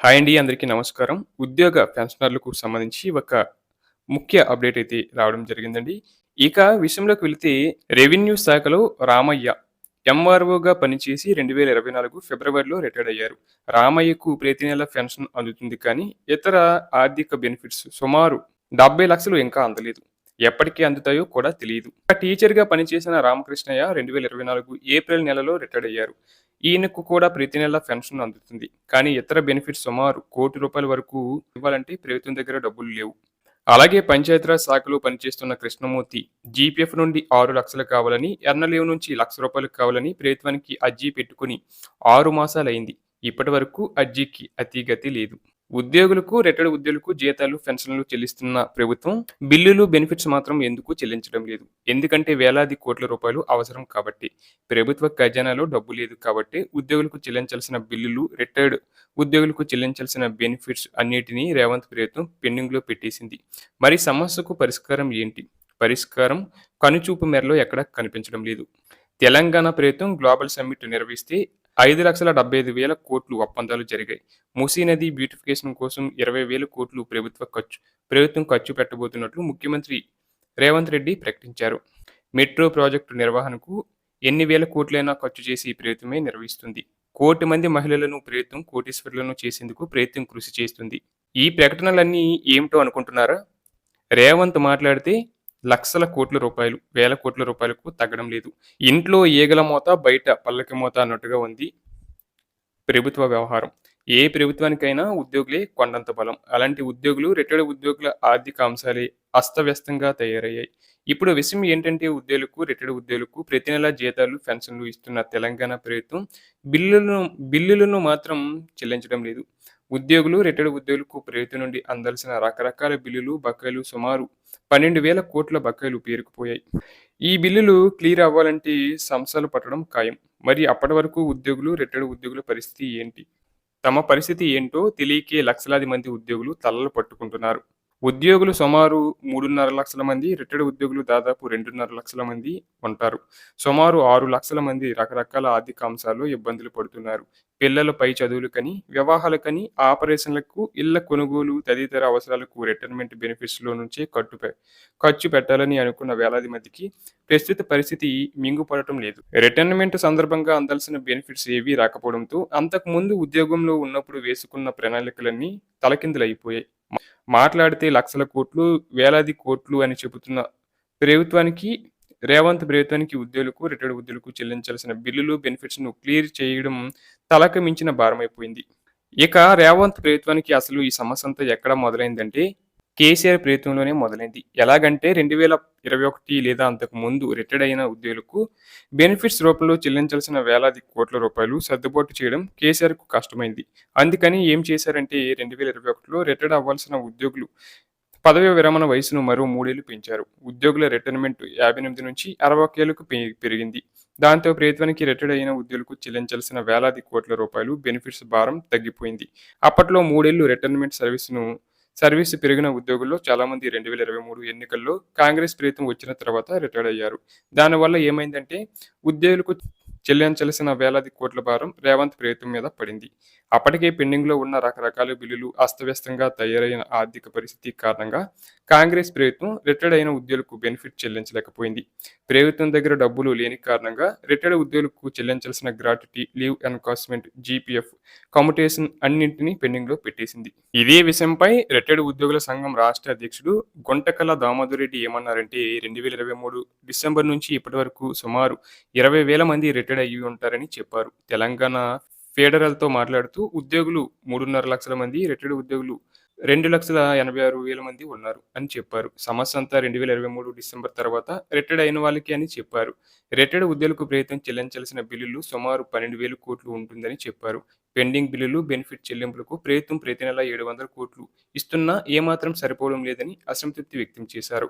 Hi అండి. అందరికీ నమస్కారం. ఉద్యోగ పెన్షనర్లకు సంబంధించి ఒక ముఖ్య అప్డేట్ అయితే రావడం జరిగిందండి. ఇక విషయంలోకి వెళితే రెవెన్యూ శాఖలో రామయ్య ఎంఆర్ఓగా పనిచేసి 2024 ఫిబ్రవరిలో రిటైర్డ్ అయ్యారు. రామయ్యకు ప్రతి నెల పెన్షన్ అందుతుంది కానీ ఇతర ఆర్థిక బెనిఫిట్స్ సుమారు 70 లక్షలు ఇంకా అందలేదు. ఎప్పటికి అందుతాయో కూడా తెలీదు. టీచర్‌గా పనిచేసిన రామకృష్ణయ్య 2024 ఏప్రిల్ నెలలో రిటైర్డ్ అయ్యారు. ఈయనకు కూడా ప్రతి నెల పెన్షన్ అందుతుంది. కానీ ఇతర బెనిఫిట్స్ సుమారు ₹1,00,00,000 వరకు ఇవ్వాలంటే ప్రభుత్వం దగ్గర డబ్బులు లేవు. అలాగే పంచాయతీరాజ్ శాఖలో పనిచేస్తున్న కృష్ణమూర్తి జీపీఎఫ్ నుండి 6 లక్షలు కావాలని, ఎర్నలీవ్ నుంచి ₹1,00,000 కావాలని ప్రభుత్వానికి అర్జీ పెట్టుకుని 6 మాసాలైంది. ఇప్పటి వరకు అర్జీకి అతీగతి లేదు. రిటైర్డ్ ఉద్యోగులకు జీతాలు, పెన్షన్లు చెల్లిస్తున్న ప్రభుత్వం బిల్లులు, బెనిఫిట్స్ మాత్రం ఎందుకు చెల్లించడం లేదు? ఎందుకంటే వేలాది కోట్ల రూపాయలు అవసరం కాబట్టి. ప్రభుత్వ ఖజానాలో డబ్బు లేదు కాబట్టి ఉద్యోగులకు చెల్లించాల్సిన బిల్లులు, రిటైర్డ్ ఉద్యోగులకు చెల్లించాల్సిన బెనిఫిట్స్ అన్నిటినీ రేవంత్ ప్రభుత్వం పెండింగ్‌లో పెట్టేసింది. మరి సమస్యకు పరిష్కారం ఏంటి? పరిష్కారం కనుచూపు మేరలో ఎక్కడా కనిపించడం లేదు. తెలంగాణ ప్రభుత్వం గ్లోబల్ సమ్మిట్ నిర్వహిస్తే 5,75,000 కోట్లు ఒప్పందాలు జరిగాయి. మూసీ నది బ్యూటిఫికేషన్ కోసం 20,000 కోట్లు ప్రభుత్వం ఖర్చు పెట్టబోతున్నట్లు ముఖ్యమంత్రి రేవంత్ రెడ్డి ప్రకటించారు. మెట్రో ప్రాజెక్టు నిర్వహణకు ఎన్ని వేల కోట్లైనా ఖర్చు చేసి ప్రభుత్వమే నిర్వహిస్తుంది. 1,00,00,000 మంది మహిళలను ప్రభుత్వం కోటీశ్వరులను చేసేందుకు ప్రభుత్వం కృషి చేస్తుంది. ఈ ప్రకటనలన్నీ ఏమిటో అనుకుంటున్నారా? రేవంత్ మాట్లాడితే లక్షల కోట్ల రూపాయలు, వేల కోట్ల రూపాయలకు తగ్గడం లేదు. ఇంట్లో ఈగల మోత, బయట పల్లకి మోత అన్నట్టుగా ఉంది ప్రభుత్వ వ్యవహారం. ఏ ప్రభుత్వానికైనా ఉద్యోగులే కొండంత బలం. అలాంటి రిటైర్డ్ ఉద్యోగుల ఆర్థిక అంశాలే అస్తవ్యస్తంగా తయారయ్యాయి. ఇప్పుడు విషయం ఏంటంటే రిటైర్డ్ ఉద్యోగులకు ప్రతి నెల జీతాలు, పెన్షన్లు ఇస్తున్న తెలంగాణ ప్రభుత్వం బిల్లులను మాత్రం చెల్లించడం లేదు. రిటైర్డ్ ఉద్యోగులకు ప్రభుత్వం నుండి అందాల్సిన రకరకాల బిల్లులు, బకాయిలు సుమారు 12,000 కోట్ల బకాయిలు పేరుకుపోయాయి. ఈ బిల్లులు క్లియర్ అవ్వాలంటే సంవత్సరాలు పట్టడం ఖాయం. మరి అప్పటి వరకు రిటైర్డ్ ఉద్యోగుల పరిస్థితి ఏంటి? తమ పరిస్థితి ఏంటో తెలియకే లక్షలాది మంది ఉద్యోగులు తలలు పట్టుకుంటున్నారు. ఉద్యోగులు సుమారు 3.5 లక్షల మంది, రిటైర్డ్ ఉద్యోగులు దాదాపు 2.5 లక్షల మంది ఉంటారు. సుమారు 6 లక్షల మంది రకరకాల ఆర్థిక అంశాల్లో ఇబ్బందులు పడుతున్నారు. పిల్లల పై చదువులకని, వివాహాలకని, ఆపరేషన్లకు, ఇళ్ల కొనుగోలు తదితర అవసరాలకు రిటైర్మెంట్ బెనిఫిట్స్‌లో నుంచే ఖర్చు పెట్టాలని అనుకున్న వేలాది మందికి ప్రస్తుత పరిస్థితి మింగుపడటం లేదు. రిటైర్మెంట్ సందర్భంగా అందాల్సిన బెనిఫిట్స్ ఏవీ రాకపోవడంతో అంతకుముందు ఉద్యోగంలో ఉన్నప్పుడు వేసుకున్న ప్రణాళికలన్నీ తలకిందులైపోయాయి. మాట్లాడితే లక్షల కోట్లు, వేలాది కోట్లు అని చెబుతున్న ప్రభుత్వానికి రేవంత్ ప్రభుత్వానికి రిటైర్డ్ ఉద్యోగులకు చెల్లించాల్సిన బిల్లులు, బెనిఫిట్స్‌ను క్లియర్ చేయడం తలకు మించిన భారమైపోయింది. ఇక రేవంత్ ప్రభుత్వానికి అసలు ఈ సమస్యంతా ఎక్కడ మొదలైందంటే కేసీఆర్ ప్రభుత్వంలోనే మొదలైంది. ఎలాగంటే 2021 లేదా అంతకు ముందు రిటైర్డ్ అయిన ఉద్యోగులకు బెనిఫిట్స్ రూపంలో చెల్లించాల్సిన వేలాది కోట్ల రూపాయలు సర్దుబాటు చేయడం కేసీఆర్‌కు కష్టమైంది. అందుకని ఏం చేశారంటే 2021లో రిటైర్డ్ అవ్వాల్సిన ఉద్యోగులు పదవీ విరమణ వయసును మరో 3 ఏళ్లు పెంచారు. ఉద్యోగుల రిటైర్మెంట్ 58 నుంచి 61 ఏళ్లకు పెరిగింది. దాంతో ప్రభుత్వానికి రిటైర్డ్ అయిన ఉద్యోగులకు చెల్లించాల్సిన వేలాది కోట్ల రూపాయలు బెనిఫిట్స్ భారం తగ్గిపోయింది. అప్పట్లో 3 ఏళ్లు రిటైర్మెంట్ సర్వీసు పెరిగిన ఉద్యోగుల్లో చాలామంది 2023 ఎన్నికల్లో కాంగ్రెస్ ప్రభుత్వం వచ్చిన తర్వాత రిటైర్డ్ అయ్యారు. దానివల్ల ఏమైందంటే ఉద్యోగులకు చెల్లించాల్సిన వేలాది కోట్ల భారం రేవంత్ ప్రభుత్వం మీద పడింది. అప్పటికే పెండింగ్‌లో ఉన్న రకరకాల బిల్లులు, అస్తవ్యస్తంగా తయారైన ఆర్థిక పరిస్థితి కారణంగా కాంగ్రెస్ ప్రభుత్వం రిటైర్డ్ అయిన ఉద్యోగులకు బెనిఫిట్ చెల్లించలేకపోయింది. ప్రభుత్వం దగ్గర డబ్బులు లేని కారణంగా రిటైర్డ్ ఉద్యోగులకు చెల్లించాల్సిన gratuity, leave encashment, GPF, commutation అన్నింటినీ పెండింగ్‌లో పెట్టేసింది. ఇదే విషయంపై రిటైర్డ్ ఉద్యోగుల సంఘం రాష్ట్ర అధ్యక్షుడు గుంటకల దామోదర్ రెడ్డి ఏమన్నారంటే 2023 డిసెంబర్ నుంచి ఇప్పటి వరకు సుమారు 20,000 మంది రిటైర్డ్ అయ్యి ఉంటారని చెప్పారు. తెలంగాణ ఫెడరల్‌తో మాట్లాడుతూ ఉద్యోగులు 3.5 లక్షల మంది, రిటైర్డ్ ఉద్యోగులు 2,86,000 మంది ఉన్నారు అని చెప్పారు. సమస్య అంతా 2023 డిసెంబర్ తర్వాత రిటైర్డ్ అయిన వాళ్ళకి అని చెప్పారు. రిటైర్డ్ ఉద్యోగులకు ప్రభుత్వం చెల్లించాల్సిన బిల్లులు సుమారు 12,000 కోట్లు ఉంటుందని చెప్పారు. పెండింగ్ బిల్లులు, బెనిఫిట్ చెల్లింపులకు ప్రభుత్వం ప్రతి నెల 700 కోట్లు ఇస్తున్నా ఏమాత్రం సరిపోవడం లేదని అసంతృప్తి వ్యక్తం చేశారు.